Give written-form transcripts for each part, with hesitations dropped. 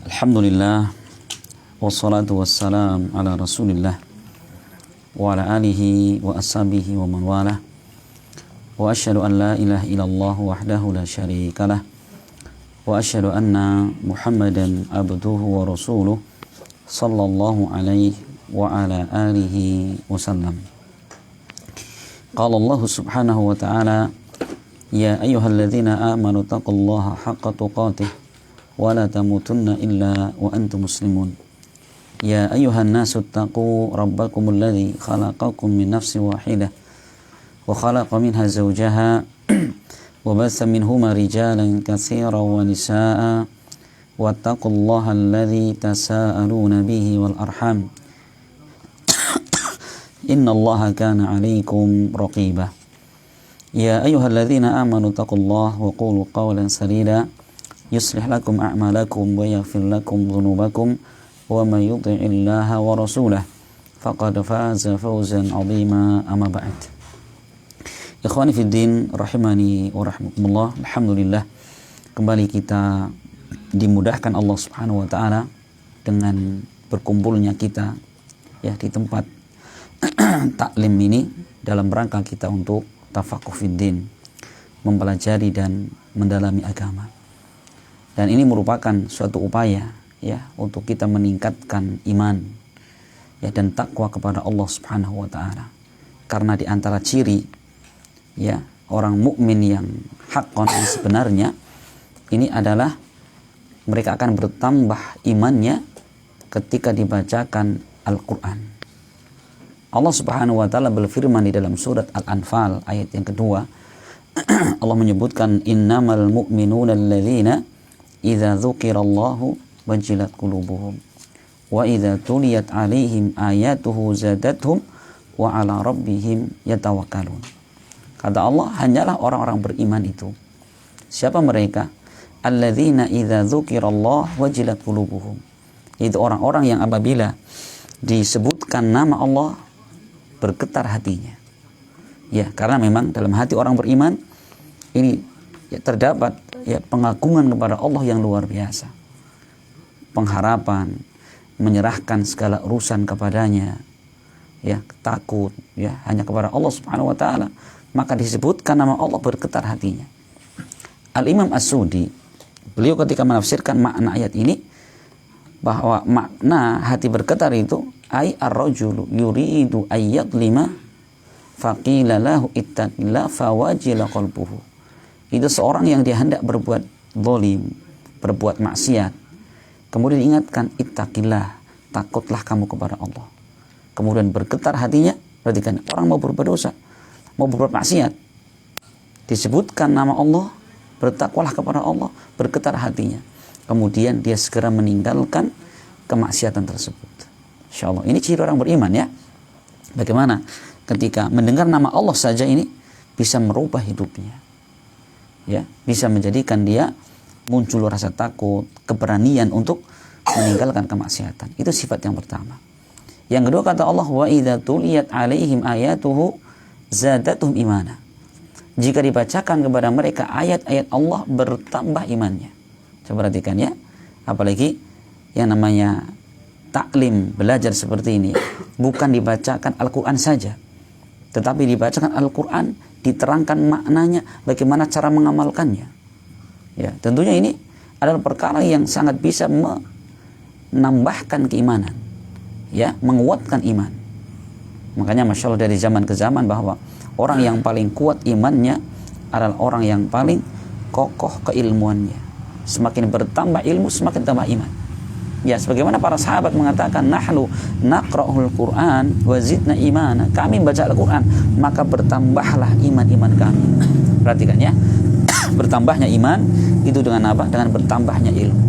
Alhamdulillah wassalatu wassalam ala rasulillah wa ala alihi wa ashabihi wa man walah wa asyhadu an la ilaha illallah wahdahu la syarikalah wa asyhadu anna muhammadan abduhu wa rasuluh sallallahu alaihi wa ala alihi wasallam. Qala Allah subhanahu wa ta'ala ya ayyuhalladzina amanu taqullaha haqqa tuqatih wa la tamutunna illa wa antum muslimun. Ya ayyuhan nasu taqu rabbakumul ladzi khalaqakum min nafsin wahidah wa khalaqa minha zawjaha wa batha minhuma rijalan katsiran wa nisaa'a wattaqullaha alladzi tasaaluna bihi wal arham innallaha kana 'alaikum raqiba. Ya ayyuhalladzina amanu taqullaha wa qulu qawlan sadida yuslih lakum a'malakum wa yaghfir lakum dhunubakum wa may yuti'illaha wa rasulahu faqad faza fawzan 'azima. Amma ba'd. Ikhwani fid din rahimani wa rahmakumullah. Alhamdulillah, kembali kita dimudahkan Allah Subhanahu wa taala dengan berkumpulnya kita di tempat taklim ini dalam rangka kita untuk tafaqquh fid din, mempelajari dan mendalami agama. Dan ini merupakan suatu upaya untuk kita meningkatkan iman dan takwa kepada Allah Subhanahu wa taala. Karena di antara ciri orang mukmin yang haqqan sebenarnya ini adalah mereka akan bertambah imannya ketika dibacakan Al-Qur'an. Allah Subhanahu wa taala berfirman di dalam surat Al-Anfal ayat yang kedua. Allah menyebutkan innamal mu'minuna alladzina idza dzukirallahu wajilat qulubuhum wa idza tuliyat 'alaihim ayatuhu zadatuhum wa 'ala rabbihim yatawakkalun. Kata Allah, hanyalah orang-orang beriman itu. Siapa mereka? Alladzina idza dzukirallahu wajilat qulubuhum. Itu orang-orang yang apabila disebutkan nama Allah bergetar hatinya. Karena memang dalam hati orang beriman ini terdapat pengagungan kepada Allah yang luar biasa, pengharapan, menyerahkan segala urusan kepadanya, takut hanya kepada Allah Subhanahu wa taala, maka disebutkan nama Allah bergetar hatinya. Al-Imam As-Sudi, beliau ketika menafsirkan makna ayat ini, bahwa makna hati bergetar itu ay ar-rajulu yuridu ayyadlima faqila lahu ittaqillah fawajila qalbuhu. Itu seorang yang dia hendak berbuat zalim, berbuat maksiat, kemudian diingatkan ittaqillah, takutlah kamu kepada Allah, kemudian bergetar hatinya. Berarti kan orang mau berbuat dosa, mau berbuat maksiat, disebutkan nama Allah, bertakwalah kepada Allah, bergetar hatinya, kemudian dia segera meninggalkan kemaksiatan tersebut. Insyaallah ini ciri orang beriman Bagaimana ketika mendengar nama Allah saja ini bisa merubah hidupnya, bisa menjadikan dia muncul rasa takut, keberanian untuk meninggalkan kemaksiatan. Itu sifat yang pertama. Yang kedua kata Allah, wa idza tuliyat 'alaihim ayatuhu zadatuhum imana. Jika dibacakan kepada mereka ayat-ayat Allah, bertambah imannya. Coba perhatikan apalagi yang namanya taklim, belajar seperti ini, bukan dibacakan Al-Qur'an saja, tetapi dibacakan Al-Qur'an, diterangkan maknanya, bagaimana cara mengamalkannya. Tentunya ini adalah perkara yang sangat bisa menambahkan keimanan, menguatkan iman. Makanya Masya Allah dari zaman ke zaman bahwa orang yang paling kuat imannya adalah orang yang paling kokoh keilmuannya. Semakin bertambah ilmu, semakin tambah iman. Sebagaimana para sahabat mengatakan, nahnu naqra'ul Qur'an wa zidna imana. Kami baca Al-Qur'an, maka bertambahlah iman kami. Perhatikan bertambahnya iman itu dengan apa? Dengan bertambahnya ilmu.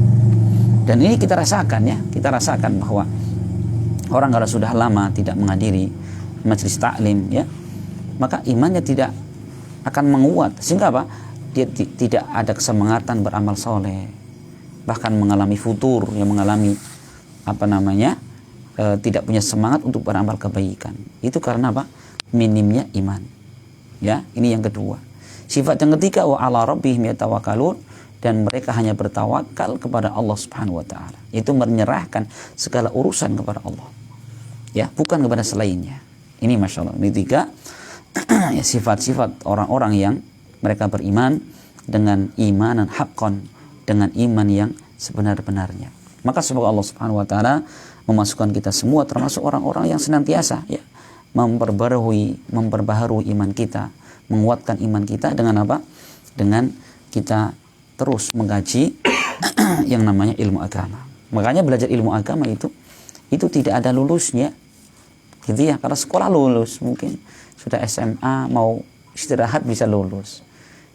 Dan ini kita rasakan kita rasakan bahwa orang kalau sudah lama tidak menghadiri majelis taklim maka imannya tidak akan menguat, sehingga apa? Dia tidak ada kesemangatan beramal soleh, bahkan mengalami futur, mengalami tidak punya semangat untuk beramal kebaikan. Itu karena apa? Minimnya iman. Ini yang kedua. Sifat yang ketiga, wa ala rabbihim yatawakkalun, dan mereka hanya bertawakal kepada Allah Subhanahu wa taala. Itu menyerahkan segala urusan kepada Allah. Ya, bukan kepada selainnya. Ini Masya Allah. Ini 3 ya, sifat-sifat orang-orang yang mereka beriman dengan imanan haqqan, dengan iman yang sebenar-benarnya. Maka semoga Allah Subhanahu wa taala memasukkan kita semua termasuk orang-orang yang senantiasa ya memperbaharui iman kita, menguatkan iman kita dengan apa? Dengan kita terus mengkaji yang namanya ilmu agama. Makanya belajar ilmu agama itu tidak ada lulusnya. Gitu ya, karena sekolah lulus, mungkin sudah SMA mau istirahat bisa lulus.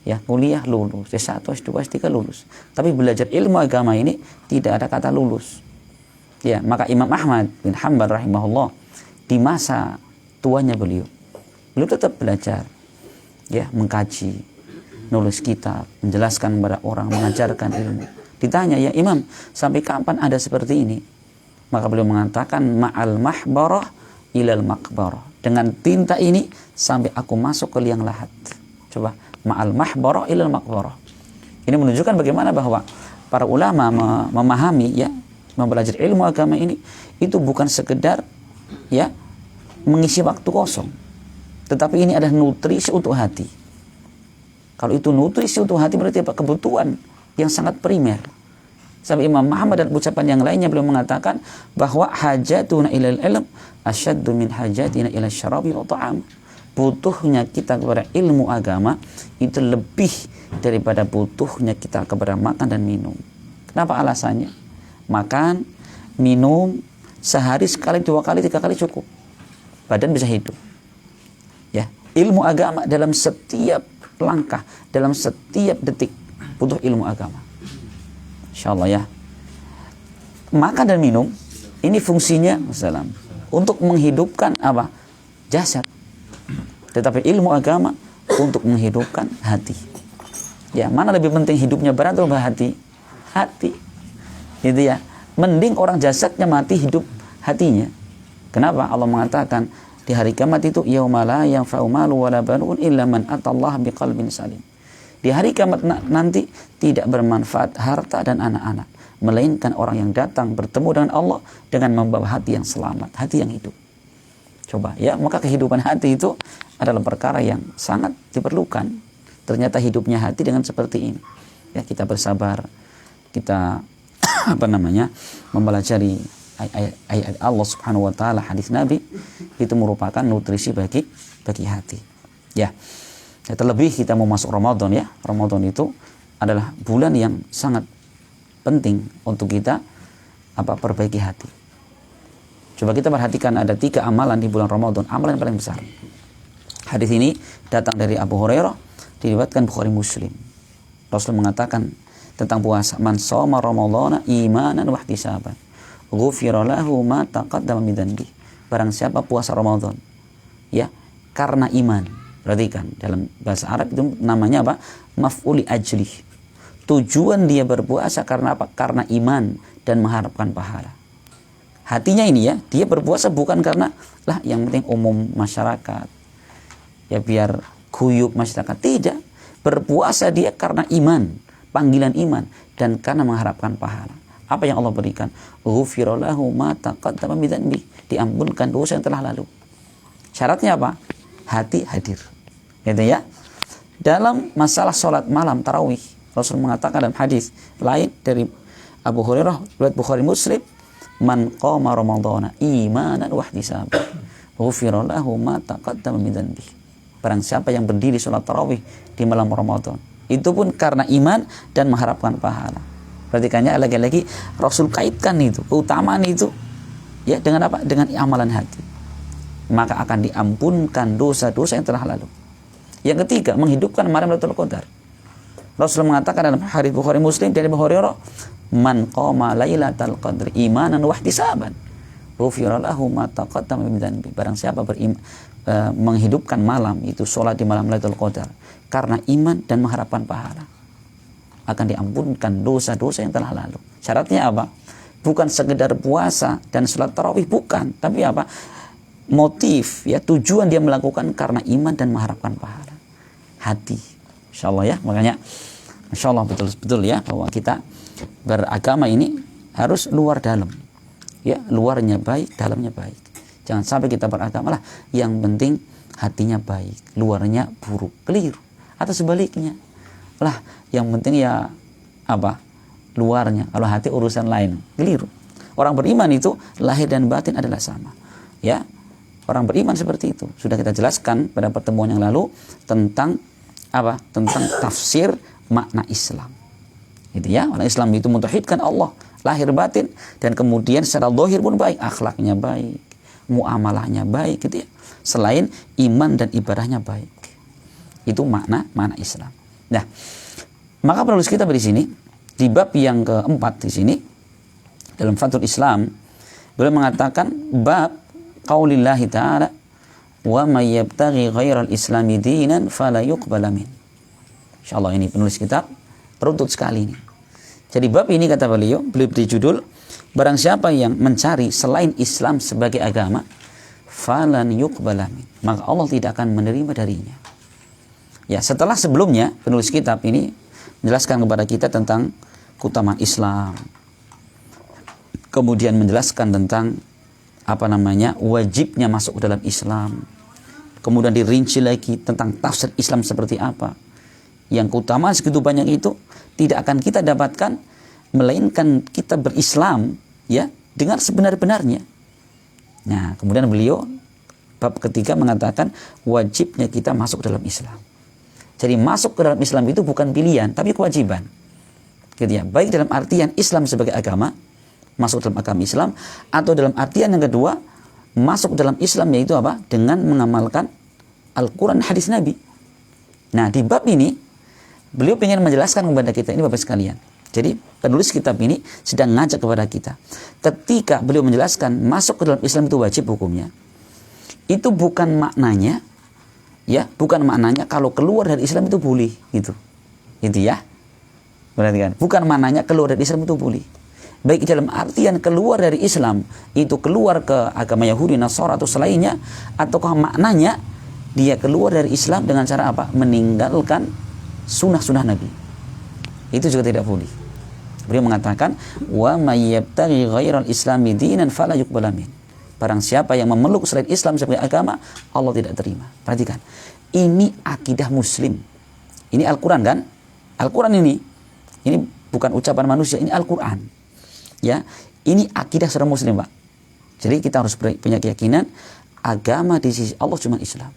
Ya, kuliah lulus, S1, S2, S3 lulus. Tapi belajar ilmu agama ini tidak ada kata lulus. Ya, maka Imam Ahmad bin Hanbal rahimahullah di masa tuanya beliau tetap belajar, ya, mengkaji, nulis kitab, menjelaskan kepada orang, mengajarkan ilmu. Ditanya, ya Imam, sampai kapan ada seperti ini? Maka beliau mengatakan, ma'al mahbarah ilal makbarah. Dengan tinta ini sampai aku masuk ke liang lahat. Coba, ma'al mahbarah ilal makbarah. Ini menunjukkan bagaimana bahwa para ulama memahami, ya, mempelajari ilmu agama ini itu bukan sekedar ya mengisi waktu kosong, tetapi ini adalah nutrisi untuk hati. Kalau itu nutrisi untuk hati berarti apa? Kebutuhan yang sangat primer. Sampai Imam Muhammad dan ucapan yang lainnya beliau mengatakan bahwa hajatuna ilal ilm asyaddu min hajatina ila syarabi wa ta'am. Butuhnya kita kepada ilmu agama itu lebih daripada butuhnya kita kepada makan dan minum. Kenapa alasannya? Makan, minum sehari sekali, 2 kali, 3 kali cukup. Badan bisa hidup. Ya, ilmu agama dalam setiap langkah, dalam setiap detik butuh ilmu agama. Insyaallah ya. Makan dan minum ini fungsinya untuk menghidupkan apa? Jasad. Tetapi ilmu agama untuk menghidupkan hati. Ya, mana lebih penting hidupnya badan atau hati? Hati. Gitu ya. Mending orang jasadnya mati, hidup hatinya. Kenapa? Allah mengatakan di hari kiamat itu yauma la yanfa'u malu wala banun illa man atallaha biqalbin salim. Di hari kiamat nanti tidak bermanfaat harta dan anak-anak, melainkan orang yang datang bertemu dengan Allah dengan membawa hati yang selamat, hati yang hidup. Coba ya, maka kehidupan hati itu adalah perkara yang sangat diperlukan. Ternyata hidupnya hati dengan seperti ini. Ya, kita bersabar, kita mempelajari ayat Allah Subhanahu wa taala, hadis Nabi, itu merupakan nutrisi bagi hati. Ya. Terlebih kita mau masuk Ramadan ya. Ramadan itu adalah bulan yang sangat penting untuk kita perbaiki hati. Coba kita perhatikan ada 3 amalan di bulan Ramadan, amalan yang paling besar. Hadis ini datang dari Abu Hurairah, diriwayatkan Bukhari Muslim. Rasul mengatakan tentang puasa, man shoma ramadhana imanan wa ihtisaban ghufira lahu ma taqaddama min dhanbi. Barang siapa puasa Ramadan ya karena iman. Perhatikan, dalam bahasa Arab itu namanya apa? Maf'uli ajli. Tujuan dia berpuasa karena apa? Karena iman dan mengharapkan pahala. Hatinya ini ya, dia berpuasa bukan karena yang penting umum masyarakat. Ya biar guyup masyarakat. Tidak. Berpuasa dia karena iman, panggilan iman, dan karena mengharapkan pahala. Apa yang Allah berikan? Ghufira lahu ma taqaddama min dhanbi. Diampunkan dosa yang telah lalu. Syaratnya apa? Hati hadir. Gitu ya. Dalam masalah sholat malam tarawih, Rasul mengatakan dalam hadis lain dari Abu Hurairah riwayat Bukhari Muslim, man qama ramadhana imanan wa ihtisaban ghufira lahu ma taqaddama min dhanbi. Barang siapa yang berdiri sholat tarawih di malam Ramadan, itu pun karena iman dan mengharapkan pahala. Perhatikannya lagi-lagi Rasul kaitkan itu, keutamaan itu ya dengan apa? Dengan amalan hati. Maka akan diampunkan dosa-dosa yang telah lalu. Yang ketiga, menghidupkan malam Lailatul Qadar. Rasul mengatakan dalam hadis Bukhari Muslim dari Abu Hurairah, man qama lailatal qadri imanan wa ihtisaban ghufira lahu ma taqaddama min dhanbi. Barang siapa menghidupkan malam itu, salat di malam Lailatul Qadar karena iman dan mengharapkan pahala, akan diampunkan dosa-dosa yang telah lalu. Syaratnya apa? Bukan sekedar puasa dan salat tarawih, bukan, tapi apa? Motif ya, tujuan dia melakukan karena iman dan mengharapkan pahala. Hati. Insyaallah ya. Makanya Masya Allah, betul ya, bahwa kita beragama ini harus luar dalam. Ya, luarnya baik, dalamnya baik. Jangan sampai kita beragama lah yang penting hatinya baik, luarnya buruk, keliru. Atau sebaliknya. Lah, yang penting ya apa? Luarnya, kalau hati urusan lain, keliru. Orang beriman itu lahir dan batin adalah sama. Ya. Orang beriman seperti itu. Sudah kita jelaskan pada pertemuan yang lalu tentang apa? Tentang tafsir makna Islam. Gitu ya. Orang Islam itu mentauhidkan Allah, lahir batin, dan kemudian secara zahir pun baik, akhlaknya baik, muamalahnya baik, gitu ya. Selain iman dan ibadahnya baik. Itu makna Islam. Nah, maka penulis kita di sini di bab yang keempat di sini dalam Fathul Islam beliau mengatakan bab qaulillahi ta'ala wa may yabtaghi ghairal islami dinan fala yuqbala min. Insyaallah ini penulis kitab runtut sekali ini. Jadi bab ini kata beliau beri judul barang siapa yang mencari selain Islam sebagai agama falan yuqbala min, maka Allah tidak akan menerima darinya. Ya, setelah sebelumnya penulis kitab ini menjelaskan kepada kita tentang keutamaan Islam. Kemudian menjelaskan tentang wajibnya masuk ke dalam Islam. Kemudian dirinci lagi tentang tafsir Islam seperti apa. Yang keutamaan segitu banyak itu tidak akan kita dapatkan melainkan kita berislam ya dengan sebenar-benarnya. Nah, kemudian beliau bab ketiga mengatakan wajibnya kita masuk ke dalam Islam. Jadi masuk ke dalam Islam itu bukan pilihan tapi kewajiban. Gitu ya. Baik dalam artian Islam sebagai agama, masuk dalam agama Islam, atau dalam artian yang kedua masuk dalam Islam yaitu apa? Dengan mengamalkan Al-Quran hadis Nabi. Nah, di bab ini beliau ingin menjelaskan kepada kita ini Bapak sekalian. Jadi penulis kitab ini sedang ngajak kepada kita. Ketika beliau menjelaskan masuk ke dalam Islam itu wajib hukumnya, itu bukan maknanya, ya, bukan maknanya kalau keluar dari Islam itu boleh, gitu ya. Berarti kan, bukan maknanya keluar dari Islam itu boleh. Baik dalam artian keluar dari Islam itu keluar ke agama Yahudi, Nasara atau selainnya, ataukah maknanya dia keluar dari Islam dengan cara apa? Meninggalkan sunnah-sunnah Nabi. Itu juga tidak boleh. Beliau mengatakan wa may yabtaghi ghairal islami dinan fala yuqbala min. Barang siapa yang memeluk selain Islam sebagai agama, Allah tidak terima. Perhatikan. Ini akidah muslim. Ini Al-Qur'an kan? Al-Qur'an ini bukan ucapan manusia, ini Al-Qur'an. Ya, ini akidah seorang muslim, Pak. Jadi kita harus punya keyakinan agama di sisi Allah cuma Islam.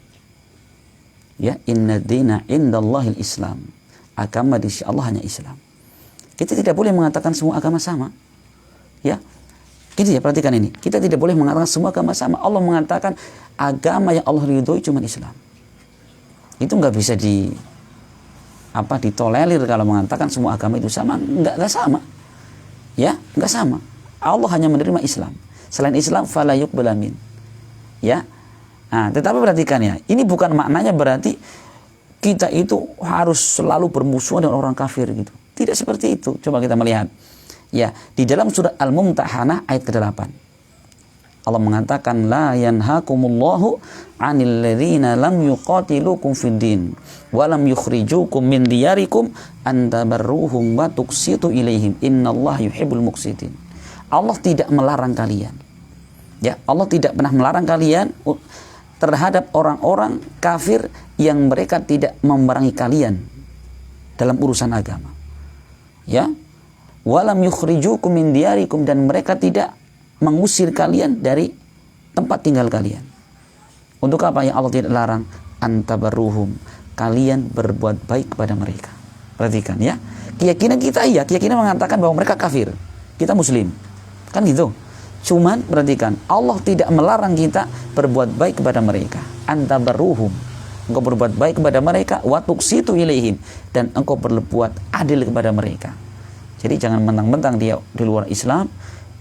Ya, inna dina indallahil Islam. Agama di sisi Allah hanya Islam. Kita tidak boleh mengatakan semua agama sama. Ya. Gitu ya, perhatikan ini. Kita tidak boleh mengatakan semua agama sama. Allah mengatakan agama yang Allah ridhoi cuma Islam. Itu nggak bisa ditolerir kalau mengatakan semua agama itu sama. Nggak sama. Ya, nggak sama. Allah hanya menerima Islam. Selain Islam fala yuqbala min. Ya. Nah, tetapi perhatikan ya, ini bukan maknanya berarti kita itu harus selalu bermusuhan dengan orang kafir gitu. Tidak seperti itu. Coba kita melihat. Ya, di dalam surat Al-Mumtahanah ayat ke-8. Allah mengatakan la yanhakumullahu 'anil ladzina lam yuqatilukum fid din wa lam yukhrijukum min diyarikum an tabarruhum wa tuqsitu ilaihim innallaha yuhibbul muqsitin. Allah tidak melarang kalian. Ya, Allah tidak pernah melarang kalian terhadap orang-orang kafir yang mereka tidak memerangi kalian dalam urusan agama. Ya, walam yukhrijukum min diyarikum, dan mereka tidak mengusir kalian dari tempat tinggal kalian. Untuk apa yang Allah tidak larang? Antabarruhum, kalian berbuat baik kepada mereka. Perhatikan ya, keyakinan kita keyakinan mengatakan bahwa mereka kafir, kita muslim, kan gitu. Cuman perhatikan, Allah tidak melarang kita berbuat baik kepada mereka. Antabarruhum, engkau berbuat baik kepada mereka, wa tuqsitu ilaihim, dan engkau berbuat adil kepada mereka. Jadi jangan mentang-mentang dia di luar Islam,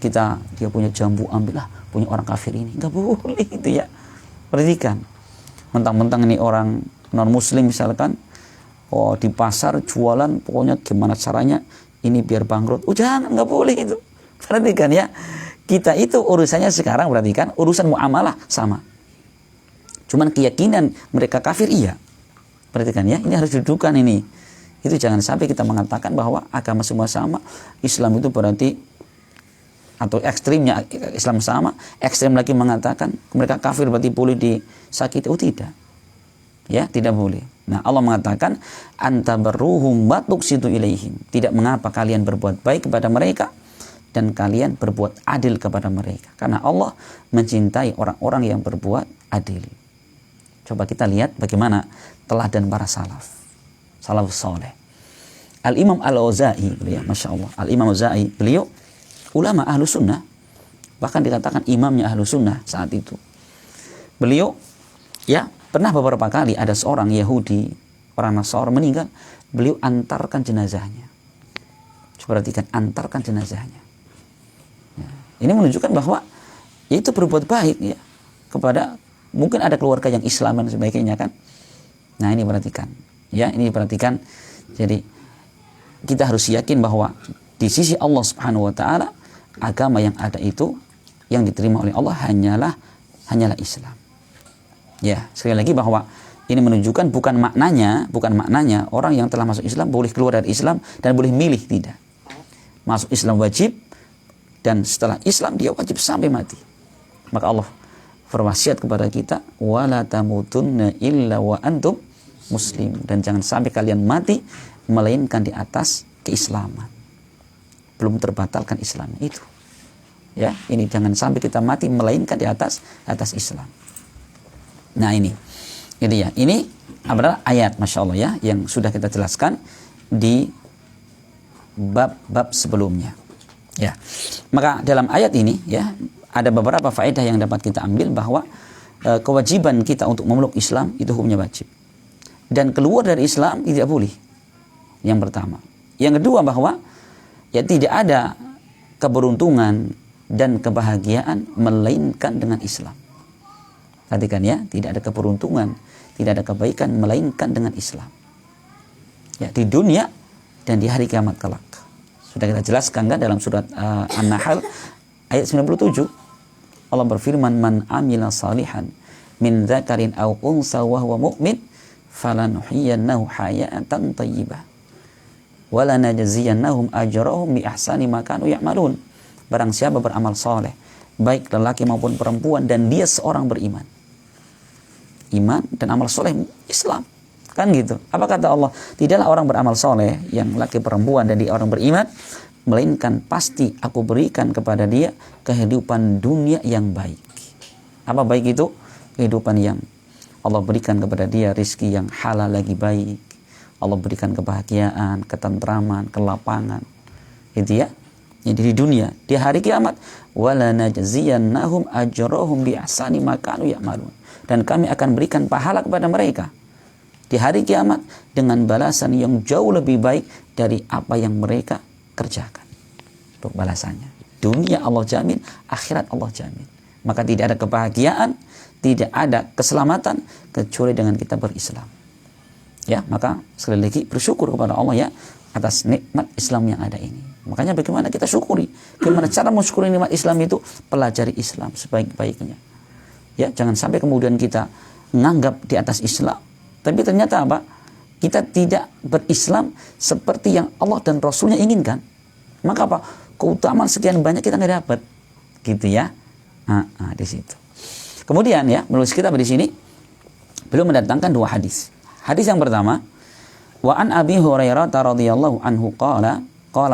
dia punya jambu, ambillah punya orang kafir ini. Enggak boleh itu ya. Perhatikan. Mentang-mentang ini orang non muslim misalkan, di pasar jualan pokoknya gimana caranya ini biar bangkrut. Jangan, enggak boleh itu. Perhatikan ya. Kita itu urusannya sekarang, perhatikan, urusan muamalah sama. Cuman keyakinan mereka kafir iya. Perhatikan ya, ini harus didudukan ini. Itu jangan sampai kita mengatakan bahwa agama semua sama, Islam itu berarti, atau ekstrimnya Islam sama, ekstrim lagi mengatakan mereka kafir berarti boleh disakiti. Oh tidak, ya tidak boleh. Nah Allah mengatakan antabarruhum wa tuqsitu ilaihim, tidak mengapa kalian berbuat baik kepada mereka dan kalian berbuat adil kepada mereka, karena Allah mencintai orang-orang yang berbuat adil. Coba kita lihat bagaimana teladan para salafus saleh. Al-Imam Al-Auza'i, beliau, Masya Allah, Al-Imam Al-Auza'i, beliau ulama ahlu sunnah, bahkan dikatakan imamnya ahlu sunnah saat itu. Beliau ya pernah beberapa kali ada seorang Yahudi, orang Nasrani meninggal, beliau antarkan jenazahnya. Coba perhatikan, antarkan jenazahnya. Ya, ini menunjukkan bahwa ya itu berbuat baik ya kepada, mungkin ada keluarga yang Islam dan sebagainya kan. Nah ini perhatikan, ya ini perhatikan. Jadi kita harus yakin bahwa di sisi Allah Subhanahu wa taala agama yang ada itu yang diterima oleh Allah hanyalah Islam. Ya, sekali lagi bahwa ini menunjukkan bukan maknanya orang yang telah masuk Islam boleh keluar dari Islam dan boleh milih, tidak. Masuk Islam wajib, dan setelah Islam dia wajib sampai mati. Maka Allah berwasiat kepada kita, wala tamutunna illa wa antum muslim, dan jangan sampai kalian mati melainkan di atas keislaman, belum terbatalkan Islam itu. Ya, ini jangan sampai kita mati melainkan di atas Islam. Nah ini ya, ini adalah ayat, Masya Allah ya, yang sudah kita jelaskan di bab-bab sebelumnya. Ya, maka dalam ayat ini ya ada beberapa faedah yang dapat kita ambil, bahwa kewajiban kita untuk memeluk Islam itu hukumnya wajib, dan keluar dari Islam tidak boleh. Yang pertama. Yang kedua, bahwa ya tidak ada keberuntungan dan kebahagiaan melainkan dengan Islam. Perhatikan ya, tidak ada keberuntungan, tidak ada kebaikan melainkan dengan Islam. Ya, di dunia dan di hari kiamat kelak. Sudah kita jelaskan kan dalam surat An-Nahl ayat 97. Allah berfirman, man amila salihan min dzakarin aw unsa wa huwa mu'min falanuhyiyannahu hayatan thayyibah wala najziyannahum ajrahum bi ahsani ma kanu ya'malun. Barang siapa beramal saleh, baik lelaki maupun perempuan, dan dia seorang beriman. Iman dan amal soleh Islam, kan gitu. Apa kata Allah? Tidaklah orang beramal soleh, yang laki perempuan dan dia orang beriman, melainkan pasti aku berikan kepada dia kehidupan dunia yang baik. Apa baik itu? Kehidupan yang Allah berikan kepada dia rizki yang halal lagi baik. Allah berikan kebahagiaan, ketentraman, kelapangan. Itu ya. Jadi di dunia, di hari kiamat, wala najziyannahum ajrahum bi ahsani ma kanu ya'malun. Dan kami akan berikan pahala kepada mereka di hari kiamat dengan balasan yang jauh lebih baik dari apa yang mereka kerjakan. Untuk balasannya. Dunia Allah jamin, akhirat Allah jamin. Maka tidak ada kebahagiaan, tidak ada keselamatan kecuali dengan kita berislam. Ya, maka sekali lagi bersyukur kepada Allah ya atas nikmat Islam yang ada ini. Makanya bagaimana kita syukuri? Bagaimana cara mensyukuri nikmat Islam itu? Pelajari Islam sebaik-baiknya. Ya, jangan sampai kemudian kita menganggap di atas Islam, tapi ternyata apa? Kita tidak berislam seperti yang Allah dan Rasulnya inginkan. Maka apa? Keutamaan sekian banyak kita nggak dapat, gitu ya. Di situ. Kemudian ya, menulis kita di sini belum mendatangkan dua hadis. Hadis yang pertama, wa an Abi Hurairah radhiyallahu anhu qala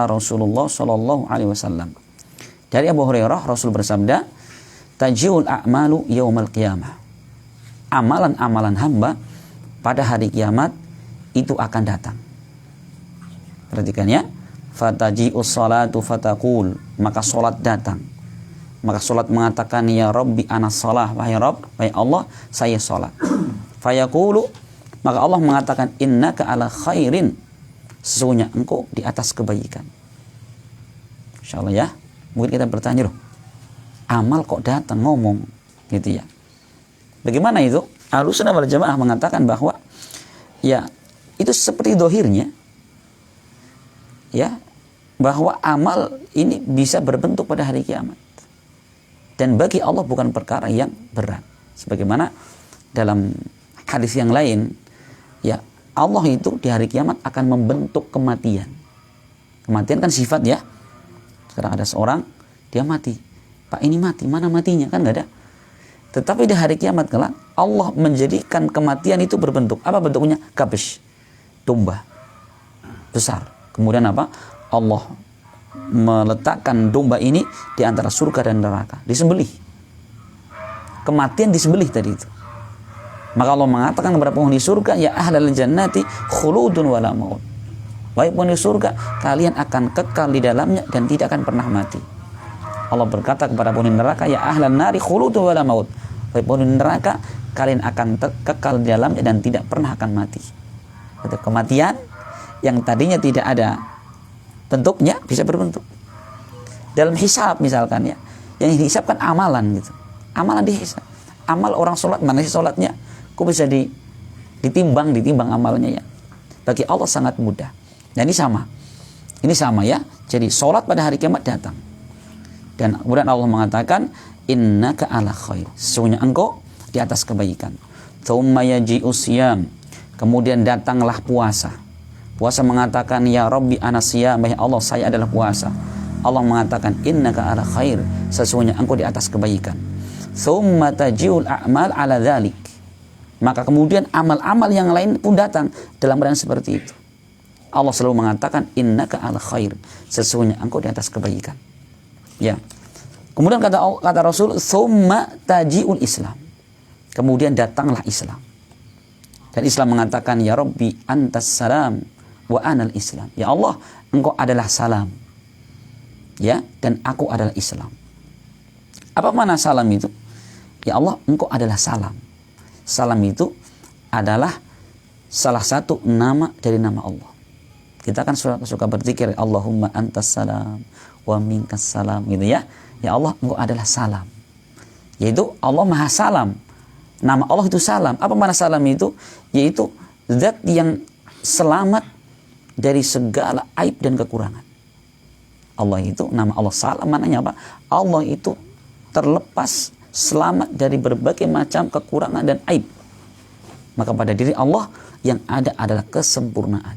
Rasulullah sallallahu alaihi wasallam. Dari Abu Hurairah, Rasul bersabda, tajiul a'malu yaumal qiyamah. Amalan-amalan hamba pada hari kiamat itu akan datang. Perhatikan ya. Fataji'us salatu fataqul, maka salat datang. Maka salat mengatakan, ya Rabbi ana shalah, wahai Rabb, wahai Allah, saya salat. Fayaqulu, maka Allah mengatakan, innaka ala khairin, sesungguhnya engkau di atas kebaikan. Insyaallah ya. Mungkin kita bertanya, loh, amal kok datang ngomong gitu ya. Bagaimana itu? Ahlussunnah wal Jamaah mengatakan bahwa ya itu seperti dohirnya ya, bahwa amal ini bisa berbentuk pada hari kiamat. Dan bagi Allah bukan perkara yang berat. Sebagaimana dalam hadis yang lain, ya Allah itu di hari kiamat akan membentuk kematian. Kematian kan sifat ya. Sekarang ada seorang, dia mati. Pak, ini mati, mana matinya? Kan nggak ada. Tetapi di hari kiamat kelak, Allah menjadikan kematian itu berbentuk. Apa bentuknya? Kabsh, domba besar. Kemudian apa? Allah meletakkan domba ini di antara surga dan neraka, disembelih. Kematian disembelih tadi itu. Maka Allah mengatakan kepada penghuni surga, ya ahlal jannati khuludun wala maut. Wahai penghuni surga, kalian akan kekal di dalamnya dan tidak akan pernah mati. Allah berkata kepada penghuni neraka, ya ahlan nari khuludun wala maut. Wahai penghuni neraka, kalian akan kekal di dalamnya dan tidak pernah akan mati. Itu kematian yang tadinya tidak ada bentuknya bisa berbentuk. Dalam hisab misalkan ya, yang dihisab kan amalan gitu. Amalan dihisab. Amal orang sholat, mana sih sholatnya? Kok bisa ditimbang amalnya ya? Bagi Allah sangat mudah. Dan ini sama ya. Jadi sholat pada hari kiamat datang. Dan kemudian Allah mengatakan, innaka ala khair. Sesungguhnya engkau di atas kebaikan. Tsumma yaji'u siyam. Kemudian datanglah puasa. Puasa mengatakan, ya Rabbi ana siyam. Ya Allah, saya adalah puasa. Allah mengatakan, innaka ala khair. Sesungguhnya engkau di atas kebaikan. Tsumma taji'ul a'mal ala dzalik. Maka kemudian amal-amal yang lain pun datang dalam keadaan seperti itu. Allah selalu mengatakan, innaka ala khair. Sesungguhnya engkau di atas kebaikan. Ya. Kemudian kata Rasul, tsumma taji'ul Islam. Kemudian datanglah Islam. Dan Islam mengatakan, ya Rabbi antas salam wa anal Islam. Ya Allah, engkau adalah salam. Ya, dan aku adalah Islam. Apa makna salam itu? Ya Allah, engkau adalah salam. Salam itu adalah salah satu nama dari nama Allah. Kita kan suka berzikir, Allahumma antas salam wa minkas salam gitu ya. Ya Allah, engkau adalah salam. Yaitu Allah Maha Salam. Nama Allah itu salam. Apa makna salam itu? Yaitu zat yang selamat dari segala aib dan kekurangan. Allah itu, nama Allah salam, maknanya apa? Allah itu terlepas, selamat dari berbagai macam kekurangan dan aib. Maka pada diri Allah yang ada adalah kesempurnaan.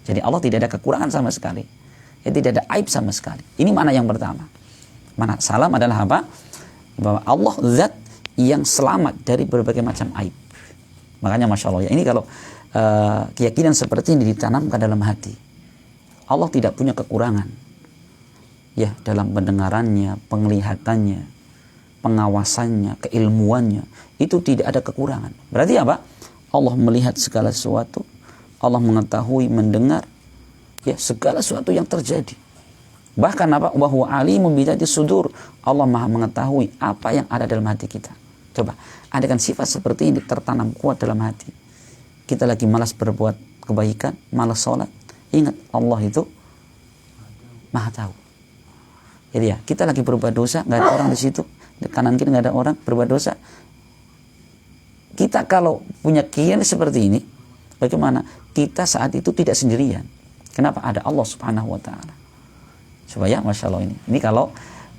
Jadi Allah tidak ada kekurangan sama sekali. Ya, tidak ada aib sama sekali. Ini makna yang pertama. Makna salam adalah apa? Bahwa Allah zat yang selamat dari berbagai macam aib. Makanya Masya Allah ya, ini kalau keyakinan seperti ini ditanamkan dalam hati. Allah tidak punya kekurangan. Ya, dalam pendengarannya, penglihatannya, pengawasannya, keilmuannya, itu tidak ada kekurangan. Berarti apa? Allah melihat segala sesuatu, Allah mengetahui, mendengar ya segala sesuatu yang terjadi. Bahkan apa? Wa huwa alimun bidzati sudur. Allah Maha mengetahui apa yang ada dalam hati kita. Coba, andaikan sifat seperti ini tertanam kuat dalam hati. Kita lagi malas berbuat kebaikan, malas sholat. Ingat, Allah itu Maha tahu. Jadi ya, kita lagi berbuat dosa, nggak ada orang di situ, di kanan kiri nggak ada orang berbuat dosa. Kita kalau punya keyakinan seperti ini, bagaimana? Kita saat itu tidak sendirian. Kenapa? Ada Allah Subhanahu Wa Taala. Coba ya, Masya Allah ini. Ini kalau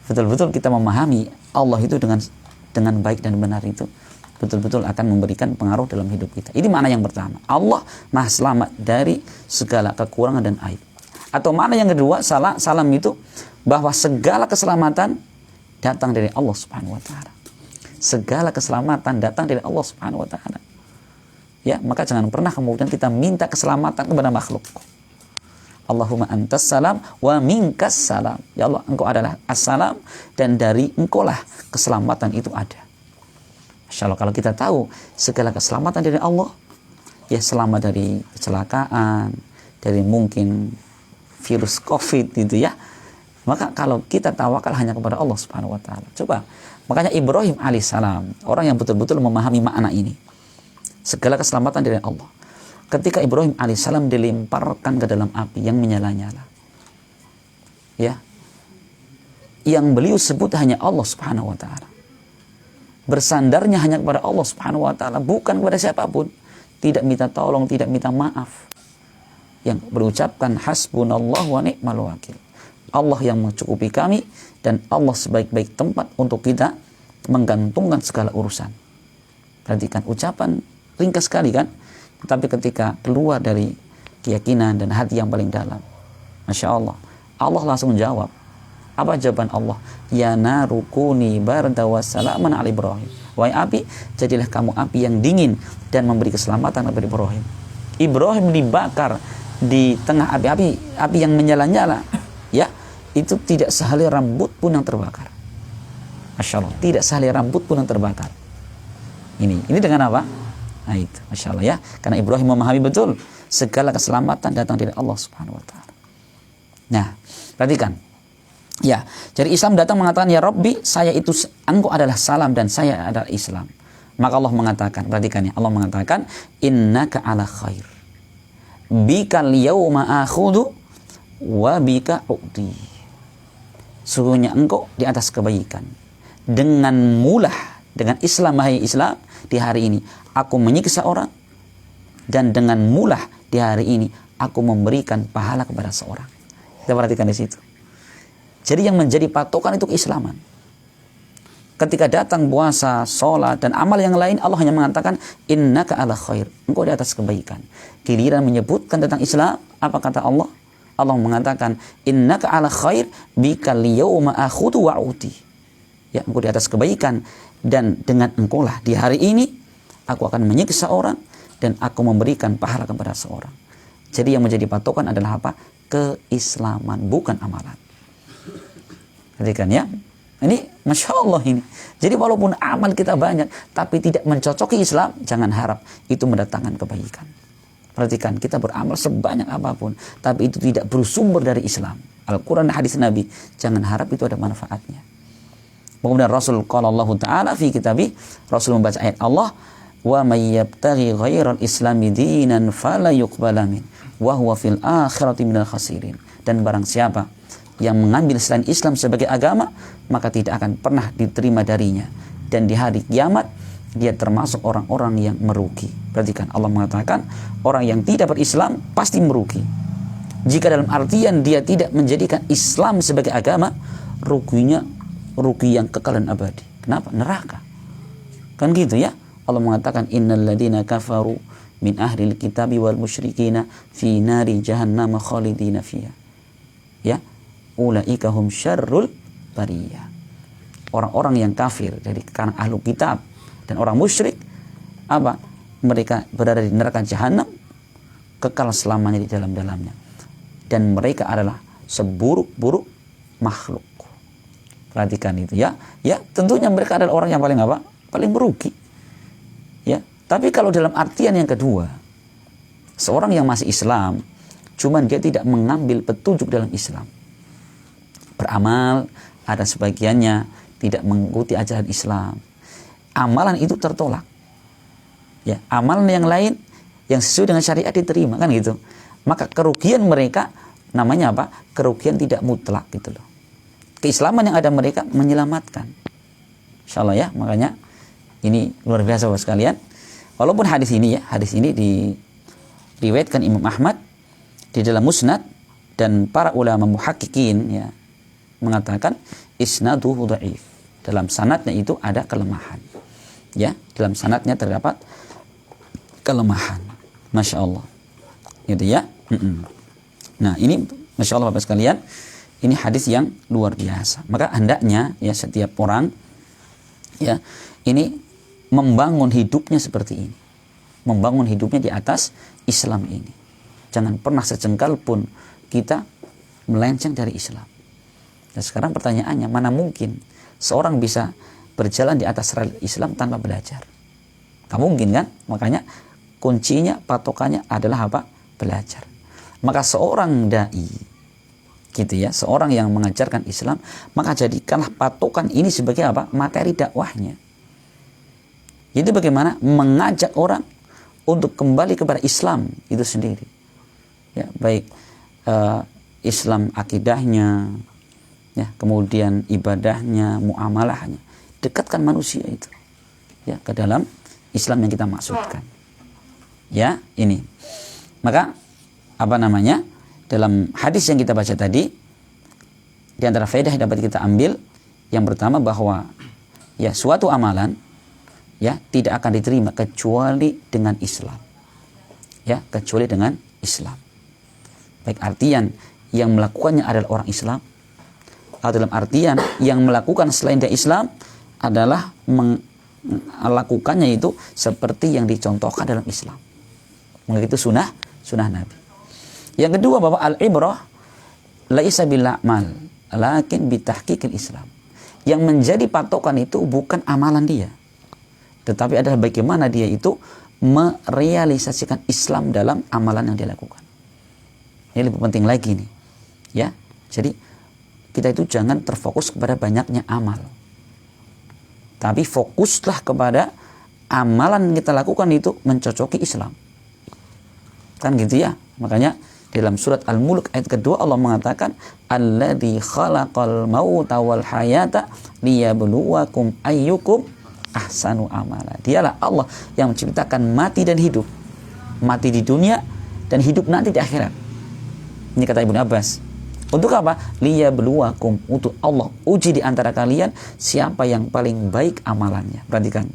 betul-betul kita memahami Allah itu dengan baik dan benar itu, betul-betul akan memberikan pengaruh dalam hidup kita. Ini makna yang pertama. Allah Maha selamat dari segala kekurangan dan aib. Atau makna yang kedua, salam itu bahwa segala keselamatan datang dari Allah Subhanahu Wa Taala. Segala keselamatan datang dari Allah Subhanahu Wa Taala. Ya, maka jangan pernah kemudian kita minta keselamatan kepada makhluk. Allahumma antas salam wa minkas salam. Ya Allah, engkau adalah as-salam dan dari engkau lah keselamatan itu ada. Masya Allah, kalau kita tahu segala keselamatan dari Allah, ya selamat dari kecelakaan, dari mungkin virus COVID gitu ya. Maka kalau kita tawakal hanya kepada Allah Subhanahu Wa Taala. Coba, makanya Ibrahim alaihissalam, orang yang betul-betul memahami makna ini. Segala keselamatan dari Allah. Ketika Ibrahim alaihissalam dilemparkan ke dalam api yang menyala-nyala, ya, yang beliau sebut hanya Allah Subhanahu Wa Taala. Bersandarnya hanya kepada Allah Subhanahu Wa Taala, bukan kepada siapapun. Tidak minta tolong, tidak minta maaf. Yang berucapkan hasbunallah wa ni'mal wakil. Allah yang mencukupi kami dan Allah sebaik-baik tempat untuk kita menggantungkan segala urusan. Perhatikan ucapan ringkas sekali kan? tapi ketika keluar dari keyakinan dan hati yang paling dalam, Masya Allah, Allah langsung jawab. Apa jawaban Allah? Ya narukuni barda wa salaman ala Ibrahim. Wahai api, jadilah kamu api yang dingin dan memberi keselamatan kepada Ibrahim. Ibrahim dibakar di tengah api yang menyala-nyala, ya, itu tidak sehelai rambut pun yang terbakar. Masya Allah, tidak sehelai rambut pun yang terbakar. Ini dengan apa? Nah itu, Masya Allah ya, karena Ibrahim memahami betul segala keselamatan datang dari Allah Subhanahu Wa Taala. Nah, perhatikan. Ya, jadi Islam datang mengatakan, ya Rabbi, saya itu, engkau adalah salam dan saya adalah Islam. Maka Allah mengatakan, perhatikan ya, Allah mengatakan, innaka ala khair, bikal yawma akhudu wa bika u'ti. Sungguhnya engkau di atas kebaikan. Dengan mulah, dengan Islam, wahai Islam, di hari ini aku menyiksa orang, dan dengan mulah di hari ini aku memberikan pahala kepada seorang. Kita perhatikan di situ. Jadi yang menjadi patokan itu keislaman. Ketika datang puasa, sholat, dan amal yang lain, Allah hanya mengatakan, innaka ala khair, engkau di atas kebaikan. Giliran menyebutkan tentang Islam, apa kata Allah? Allah mengatakan, innaka ala khair, bikal yawma akhudu wa'uti. Ya, engkau di atas kebaikan, dan dengan engkau lah di hari ini, aku akan menyiksa orang, dan aku memberikan pahala kepada seorang. Jadi yang menjadi patokan adalah apa? Keislaman, bukan amalan. Perhatikan ya, ini Masya Allah ini. Jadi walaupun amal kita banyak, tapi tidak mencocoki Islam, jangan harap itu mendatangkan kebaikan. Perhatikan, kita beramal sebanyak apapun, tapi itu tidak bersumber dari Islam, Al-Quran dan hadis Nabi, jangan harap itu ada manfaatnya. Kemudian Rasul qala Allah Ta'ala fi kitabih, Rasul membaca ayat Allah, wa may yabtaghi ghairal islami dinan fala yuqbala min wa huwa fil akhirati minal khasirin. Dan barang siapa yang mengambil selain Islam sebagai agama, maka tidak akan pernah diterima darinya, dan di hari kiamat dia termasuk orang-orang yang merugi. Perhatikan, Allah mengatakan orang yang tidak berislam pasti merugi. Jika dalam artian dia tidak menjadikan Islam sebagai agama, ruginya rugi yang kekal dan abadi. Kenapa? Neraka. Kan gitu ya. Allah mengatakan innal ladzina kafaru min ahlil kitabi wal musyrikina fi nari jahannam khalidina fiha. Ya, ulaika hum syarrul bariyah. Orang-orang yang kafir dari kalangan ahlu kitab dan orang musyrik, apa? Mereka berada di neraka jahanam, kekal selamanya di dalam-dalamnya. Dan mereka adalah seburuk-buruk makhluk. Perhatikan itu ya. Ya, tentunya mereka adalah orang yang paling apa? Paling merugi. Ya, tapi kalau dalam artian yang kedua, seorang yang masih Islam, cuman dia tidak mengambil petunjuk dalam Islam, beramal, ada sebagiannya tidak mengikuti ajaran Islam, amalan itu tertolak. Ya, amalan yang lain yang sesuai dengan syariat diterima, kan gitu. Maka kerugian mereka namanya apa? Kerugian tidak mutlak gitu loh. Keislaman yang ada mereka menyelamatkan. Insyaallah ya, makanya ini luar biasa Bapak sekalian. Walaupun hadis ini diriwayatkan Imam Ahmad di dalam Musnad, dan para ulama muhaqqiqin ya mengatakan isnaduhu dhaif. Dalam sanadnya itu ada kelemahan. Ya, dalam sanadnya terdapat kelemahan. Masya Allah. Gitu ya. Nah, ini Masya Allah Bapak sekalian, ini hadis yang luar biasa. Maka hendaknya ya setiap orang ya ini membangun hidupnya seperti ini. Membangun hidupnya di atas Islam ini. Jangan pernah sejengkal pun kita melenceng dari Islam. Dan sekarang pertanyaannya, mana mungkin seorang bisa berjalan di atas rel Islam tanpa belajar? Gak mungkin kan? Makanya kuncinya, patokannya adalah apa? Belajar. Maka seorang dai, gitu ya, seorang yang mengajarkan Islam, maka jadikanlah patokan ini sebagai apa? Materi dakwahnya. Jadi bagaimana mengajak orang untuk kembali kepada Islam itu sendiri. Ya, baik Islam akidahnya, ya, kemudian ibadahnya, muamalahnya. Dekatkan manusia itu ya ke dalam Islam yang kita maksudkan. Ya, ini. Maka apa namanya? Dalam hadis yang kita baca tadi, di antara faedah yang dapat kita ambil, yang pertama bahwa ya suatu amalan ya tidak akan diterima kecuali dengan Islam. ya, kecuali dengan Islam. Baik artian yang melakukannya adalah orang Islam, atau dalam artian yang melakukan selain dari Islam adalah melakukannya itu seperti yang dicontohkan dalam Islam. Maka itu sunnah Nabi. Yang kedua, bahwa al-ibrah laisa bil a'mal lakin bi tahqiqil Islam. Yang menjadi patokan itu bukan amalan dia, tetapi adalah bagaimana dia itu merealisasikan Islam dalam amalan yang dia lakukan. Ini lebih penting lagi nih, ya. Jadi kita itu jangan terfokus kepada banyaknya amal, tapi fokuslah kepada amalan yang kita lakukan itu mencocoki Islam. Kan gitu ya. Makanya dalam surat Al-Mulk ayat kedua Allah mengatakan alladzi khalaqal mauta wal hayata liyabluwakum ayyukum ahsanu amala. Dialah Allah yang menciptakan mati dan hidup. Mati di dunia dan hidup nanti di akhirat. Ini kata Ibnu Abbas. Untuk apa? Liyabluwakum, untuk Allah uji di antara kalian siapa yang paling baik amalannya. Perhatikan.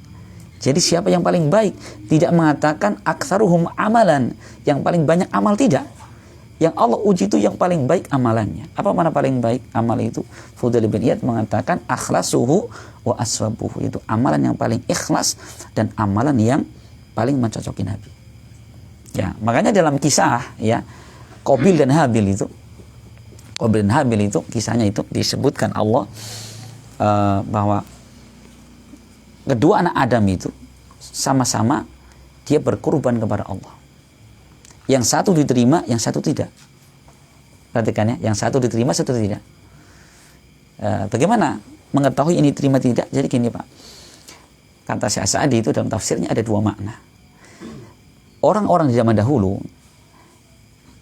Jadi siapa yang paling baik? Tidak mengatakan aktsaruhum amalan, yang paling banyak amal, tidak. Yang Allah uji itu yang paling baik amalannya. Apa mana paling baik amal itu? Fudail bin Iyad mengatakan akhlasuhu wa aswabuhu, itu amalan yang paling ikhlas dan amalan yang paling mencocoki Nabi. Ya, makanya dalam kisah ya Qabil dan Habil itu kisahnya itu disebutkan Allah bahwa kedua anak Adam itu sama-sama dia berkorban kepada Allah. Yang satu diterima, yang satu tidak. Perhatikan ya, yang satu diterima, satu tidak. Bagaimana mengetahui ini diterima tidak? Jadi gini Pak, kata Syekh Sa'di itu dalam tafsirnya ada dua makna. Orang-orang di zaman dahulu,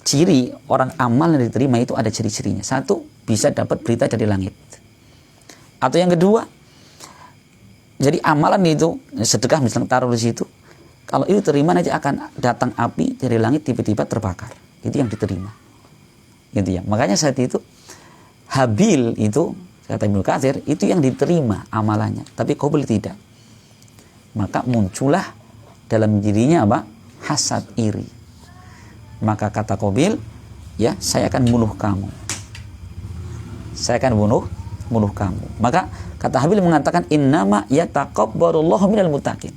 ciri orang amal yang diterima itu ada ciri-cirinya. Satu, bisa dapat berita dari langit. Atau yang kedua, jadi amalan itu sedekah misalnya taruh di situ, kalau itu terima nanti akan datang api dari langit tiba-tiba terbakar. Itu yang diterima. Gitu ya. Makanya saat itu Habil itu kata Ibnu Katsir itu yang diterima amalannya, tapi Qabil tidak. Maka muncullah dalam dirinya apa? Hasad, iri. Maka kata Qabil, ya saya akan bunuh kamu. Saya akan bunuh kamu. Maka kata Habil mengatakan innama yataqabbalullahu minal muttaqin.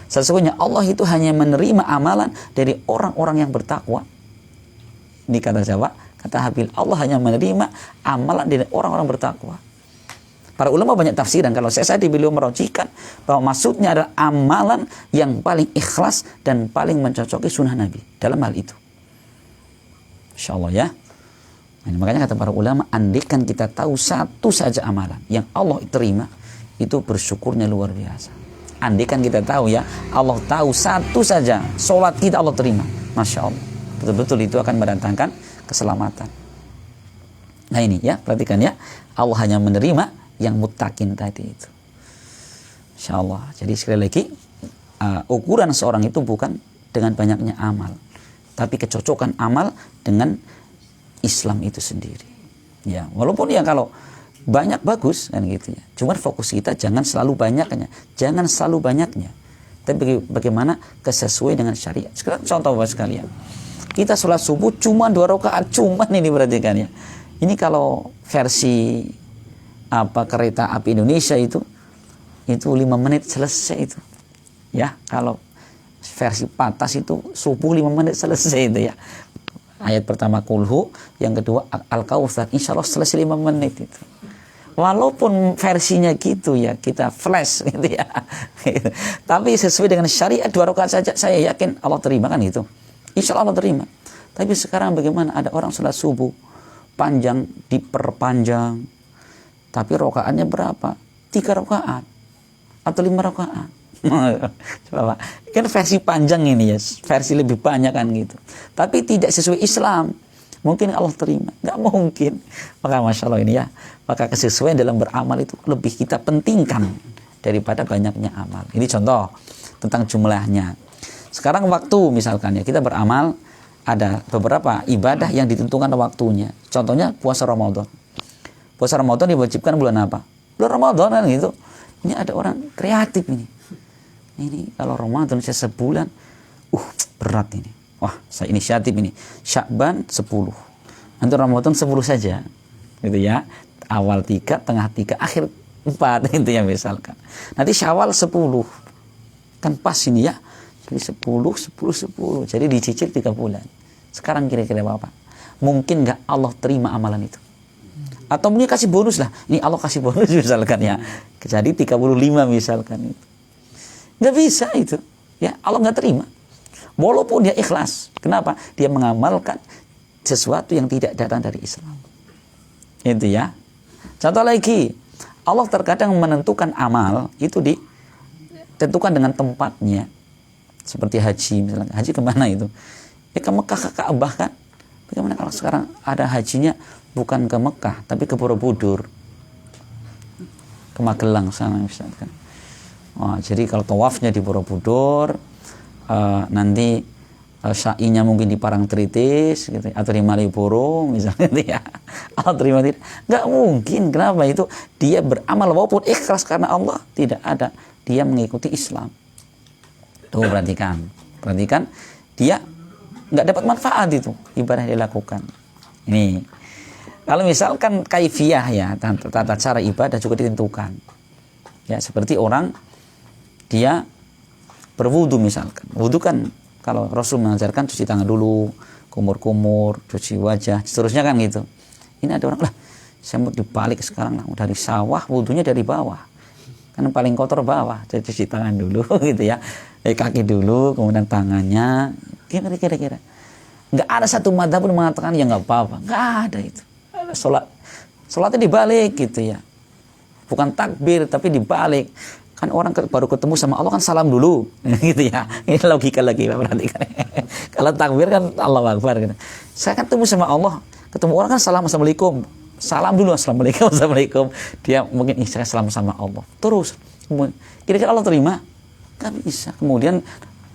Sesungguhnya Allah itu hanya menerima amalan dari orang-orang yang bertakwa. Ini kata siapa? Kata Habil, Allah hanya menerima amalan dari orang-orang bertakwa. Para ulama banyak tafsiran. Kalau saya beliau merocikan bahwa maksudnya adalah amalan yang paling ikhlas dan paling mencocoki sunnah Nabi dalam hal itu. Insya Allah ya. Nah, makanya kata para ulama, andaikan kita tahu satu saja amalan yang Allah terima, itu bersyukurnya luar biasa. Andaikan kita tahu ya, Allah tahu satu saja sholat kita Allah terima, Masya Allah, betul-betul itu akan mendatangkan keselamatan. Nah ini ya, perhatikan ya, Allah hanya menerima yang muttaqin tadi itu, Masya Allah. Jadi sekali lagi, ukuran seorang itu bukan dengan banyaknya amal, tapi kecocokan amal dengan Islam itu sendiri. Ya, walaupun ya kalau banyak bagus kan gitu ya. Cuman fokus kita jangan selalu banyaknya, tapi bagaimana kesesuaian dengan syariat. Sekarang contoh Bapak sekalian, kita sholat subuh cuma 2 rakaat, cuman ini perhatikan ya. Ini kalau versi kereta api Indonesia itu 5 menit selesai itu. Ya, kalau versi Patas itu subuh 5 menit selesai itu ya. Ayat pertama kulhu, yang kedua Al-Kautsar, insya Allah selesai 5 menit itu. Walaupun versinya gitu ya, kita flash gitu ya. Tapi sesuai dengan syariat 2 rakaat saja, saya yakin Allah terima kan gitu. Insya Allah Allah terima. Tapi sekarang bagaimana? Ada orang sholat subuh panjang, diperpanjang, tapi rakaatnya berapa? 3 rakaat atau 5 rakaat. Coba Pak, kan versi panjang ini ya, versi lebih banyak kan gitu. Tapi tidak sesuai Islam. Mungkin Allah terima? Nggak mungkin. Maka Masya Allah ini ya, maka kesesuaian dalam beramal itu lebih kita pentingkan daripada banyaknya amal. Ini contoh tentang jumlahnya. Sekarang waktu misalkan ya, kita beramal, ada beberapa ibadah yang ditentukan waktunya. Contohnya puasa Ramadan. Puasa Ramadan diwajibkan bulan apa? Bulan Ramadan kan gitu. Ini ada orang kreatif ini. Ini kalau Ramadan saya sebulan, berat ini. wah saya inisiatif ini, Sya'ban 10, nanti Ramadan 10 saja, gitu ya. Awal 3, tengah 3, akhir 4, itu ya misalkan. Nanti Syawal 10, kan pas ini ya. Jadi 10, jadi dicicil 3 bulan. Sekarang kira-kira Bapak, mungkin nggak Allah terima amalan itu? Atau mungkin kasih bonus lah, ini Allah kasih bonus misalkan ya, jadi 35 misalkan itu. Nggak bisa itu, ya Allah nggak terima. Walaupun dia ikhlas. Kenapa? Dia mengamalkan sesuatu yang tidak datang dari Islam. Itu ya. Contoh lagi, Allah terkadang menentukan amal itu ditentukan dengan tempatnya. Seperti haji misalnya. Haji kemana itu? Ya ke Mekah, ke Ka'bah kan. Bagaimana kalau sekarang ada hajinya bukan ke Mekah, tapi ke Borobudur, ke Magelang sana misalkan. Oh, jadi kalau tawafnya di Borobudur, nanti sa'inya mungkin di Parangtritis gitu, atau di Malioboro misalnya gitu ya. Allah terima tidak? Nggak mungkin. Kenapa? Itu dia beramal walaupun ikhlas karena Allah, tidak ada dia mengikuti Islam. Tuh perhatikan dia nggak dapat manfaat itu ibadah dilakukan. Ini kalau misalkan kaifiyah ya, tata cara ibadah juga ditentukan ya, seperti orang dia berwudu misalkan. Wudu kan kalau Rasul mengajarkan cuci tangan dulu, kumur-kumur, cuci wajah, seterusnya kan gitu. Ini ada orang lah, saya mau dibalik sekarang lah, dari sawah wudunya dari bawah. Kan paling kotor bawah, jadi cuci tangan dulu gitu ya. Kaki dulu, kemudian tangannya. Kira-kira. Nggak ada satu madzhab pun mengatakan ya nggak apa-apa. Nggak ada itu. Sholatnya dibalik gitu ya. Bukan takbir tapi dibalik. Kan orang baru ketemu sama Allah kan salam dulu gitu ya. Ini logika lagi perhatikan. Kalau takbir kan Allahu Akbar gitu. Saya kan ketemu sama Allah, ketemu orang kan salam assalamualaikum, salam dulu assalamualaikum. Dia mungkin saya salam sama Allah terus, kira-kira Allah terima? Gak bisa. Kemudian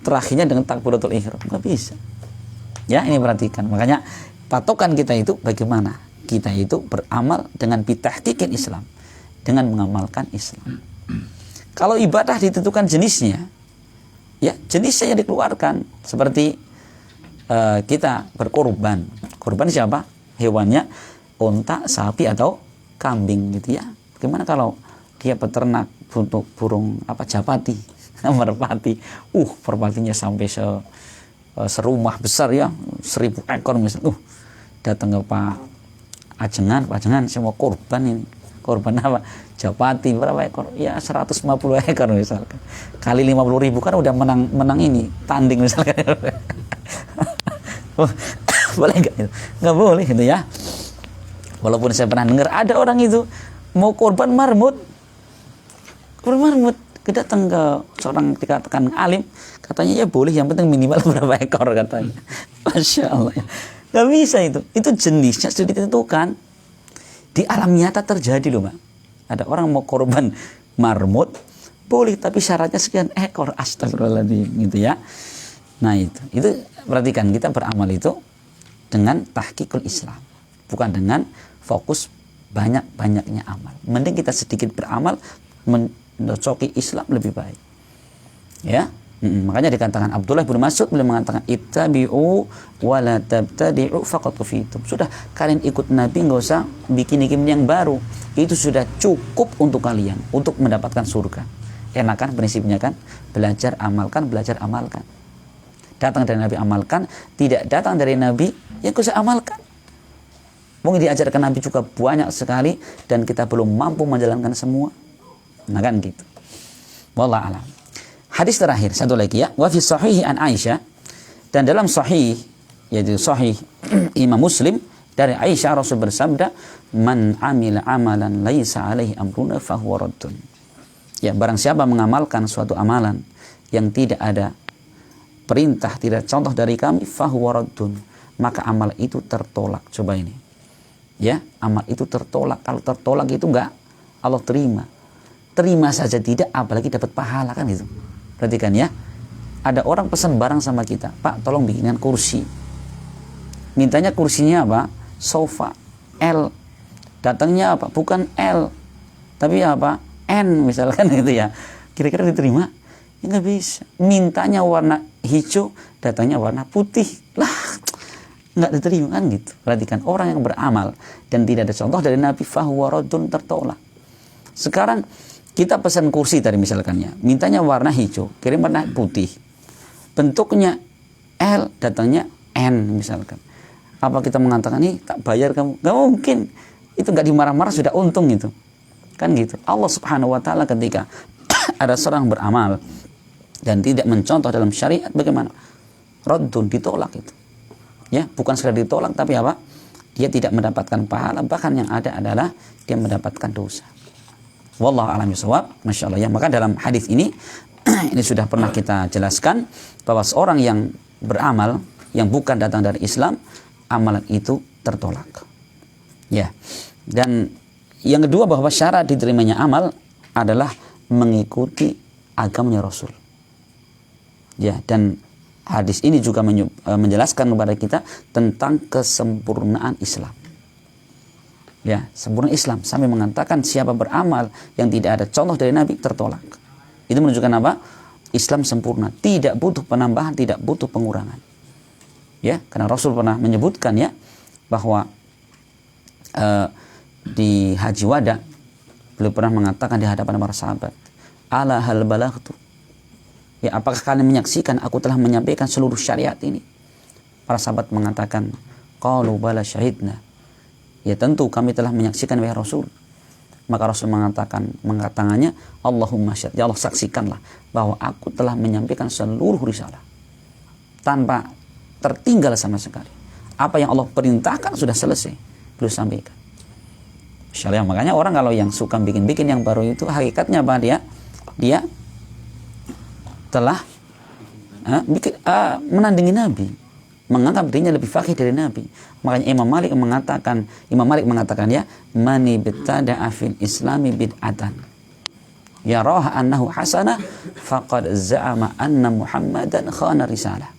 terakhirnya dengan takbiratul ihram, gak bisa ya. Ini perhatikan, makanya patokan kita itu bagaimana kita itu beramal dengan bitahqiqil Islam, dengan mengamalkan Islam. Kalau ibadah ditentukan jenisnya, ya jenisnya yang dikeluarkan. Seperti kita berkorban. Korban siapa? Hewannya unta, sapi atau kambing gitu ya. Bagaimana kalau dia peternak untuk burung japati, merpati. Merpatinya sampai serumah besar ya, 1000 ekor misalnya. Datang ke Pak Ajengan, saya mau korban ini. Korban apa? Japati berapa ekor? Ya 150 ekor misalkan. Kali 50.000 kan udah menang ini, tanding misalkan. Boleh enggak itu? Enggak boleh gitu ya. Walaupun saya pernah dengar ada orang itu mau korban marmut. Datang ke seorang dikatakan alim, katanya ya boleh, yang penting minimal berapa ekor katanya. Masya Allah. Enggak bisa itu. Itu jenisnya sudah ditentukan. Di alam nyata terjadi loh, Mbak. Ada orang mau korban marmut, boleh, tapi syaratnya sekian ekor. Astagfirullahaladzim gitu ya. Nah itu perhatikan, kita beramal itu dengan tahqiqul Islam, bukan dengan fokus banyak-banyaknya amal. Mending kita sedikit beramal mencocoki Islam lebih baik. Ya. Makanya dikatakan Abdullah bin Mas'ud beliau mengatakan ittabi'u wa la tabtadi'u faqad kufitum. Sudah kalian ikut Nabi, enggak usah bikin yang baru. Itu sudah cukup untuk kalian untuk mendapatkan surga. Enak kan prinsipnya kan? Belajar amalkan. Datang dari Nabi amalkan, tidak datang dari Nabi ya enggak usah amalkan. Mungkin diajarkan Nabi juga banyak sekali dan kita belum mampu menjalankan semua. Nah kan gitu. Wallahu a'lam. Hadis terakhir satu lagi ya, wa fi sahih an Aisyah, dan dalam sahih yaitu sahih Imam Muslim dari Aisyah, Rasul bersabda, man amila amalan laisa alaihi amruna fahuwa raddun. Ya, barang siapa mengamalkan suatu amalan yang tidak ada perintah, tidak contoh dari kami, fahuwa raddun, maka amal itu tertolak. Coba ini. Ya, amal itu tertolak. Kalau tertolak itu enggak Allah terima. Terima saja tidak, apalagi dapat pahala kan itu. Perhatikan ya, ada orang pesan barang sama kita, Pak tolong bikinkan kursi. Mintanya kursinya apa? Sofa L. Datangnya apa? Bukan L, tapi apa? N misalkan gitu ya. Kira-kira diterima? Ya nggak bisa. Mintanya warna hijau, datangnya warna putih. Lah, nggak diterima kan gitu. Perhatikan, orang yang beramal dan tidak ada contoh dari Nabi, fahuwa raddun, tertolak. Sekarang kita pesan kursi tadi misalkan ya, mintanya warna hijau, kirim warna putih. Bentuknya L, datangnya N misalkan. Apa kita mengatakan, nih tak bayar kamu? Gak mungkin. Itu gak dimarah-marah, sudah untung itu. Kan gitu. Allah subhanahu wa ta'ala ketika ada seorang beramal dan tidak mencontoh dalam syariat, bagaimana? Raddun, ditolak itu. Ya, bukan sekadar ditolak, tapi apa? Dia tidak mendapatkan pahala, bahkan yang ada adalah dia mendapatkan dosa. Wallahu a'lam bishawab. Masya Allah ya. Maka dalam hadis ini ini sudah pernah kita jelaskan bahwa seorang yang beramal yang bukan datang dari Islam, amalan itu tertolak. Ya. Dan yang kedua, bahwa syarat diterimanya amal adalah mengikuti agamanya Rasul. Ya, dan hadis ini juga menjelaskan kepada kita tentang kesempurnaan Islam. Ya, sempurna Islam sampai mengatakan siapa beramal yang tidak ada contoh dari Nabi, tertolak. Itu menunjukkan apa? Islam sempurna, tidak butuh penambahan, tidak butuh pengurangan. Ya, karena Rasul pernah menyebutkan ya bahwa di Haji Wada beliau pernah mengatakan di hadapan para sahabat, ala hal balaghtu, ya apakah kalian menyaksikan aku telah menyampaikan seluruh syariat ini? Para sahabat mengatakan, qalu bala syahidna, ya tentu kami telah menyaksikan wahai Rasul. Maka Rasul mengatakan, mengangkat tangannya, Allahumma syahid, ya Allah saksikanlah bahwa aku telah menyampaikan seluruh risalah tanpa tertinggal sama sekali. Apa yang Allah perintahkan sudah selesai, beliau sampaikan. Insyaallah, makanya orang kalau yang suka bikin-bikin yang baru itu hakikatnya apa? Dia telah menandingi Nabi, menganggap dirinya lebih faqih dari Nabi. Makanya Imam Malik mengatakan ya, mani ibtada'a fil islami bid'atan yaraha annahu hasanah faqad za'ama anna Muhammadan khana risalah.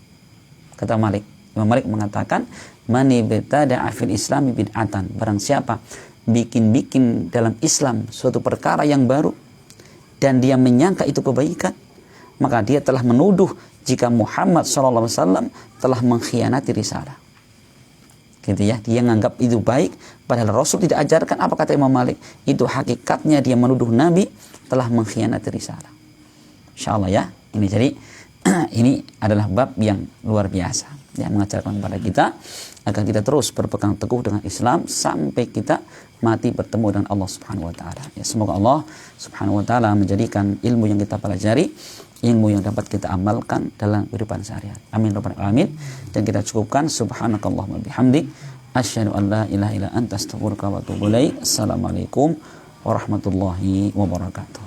Kata Imam Malik mengatakan, mani ibtada'a fil islami bid'atan, barang siapa bikin-bikin dalam Islam suatu perkara yang baru dan dia menyangka itu kebaikan, maka dia telah menuduh jika Muhammad SAW telah mengkhianati risalah. Gitu ya, dia menganggap itu baik padahal Rasul tidak ajarkan. Apa kata Imam Malik? Itu hakikatnya dia menuduh Nabi telah mengkhianati risalah. Insyaallah ya. Ini jadi ini adalah bab yang luar biasa yang mengajarkan kepada kita agar kita terus berpegang teguh dengan Islam sampai kita mati bertemu dengan Allah Subhanahu wa taala. Ya, semoga Allah Subhanahu wa taala menjadikan ilmu yang kita pelajari ilmu yang dapat kita amalkan dalam kehidupan sehari-hari. Amin rabbal alamin. Dan kita cukupkan, subhanakallahumma bihamdik asyhadu an la ilaha illa anta astaghfiruka wa atubu ilaik. Assalamualaikum warahmatullahi wabarakatuh.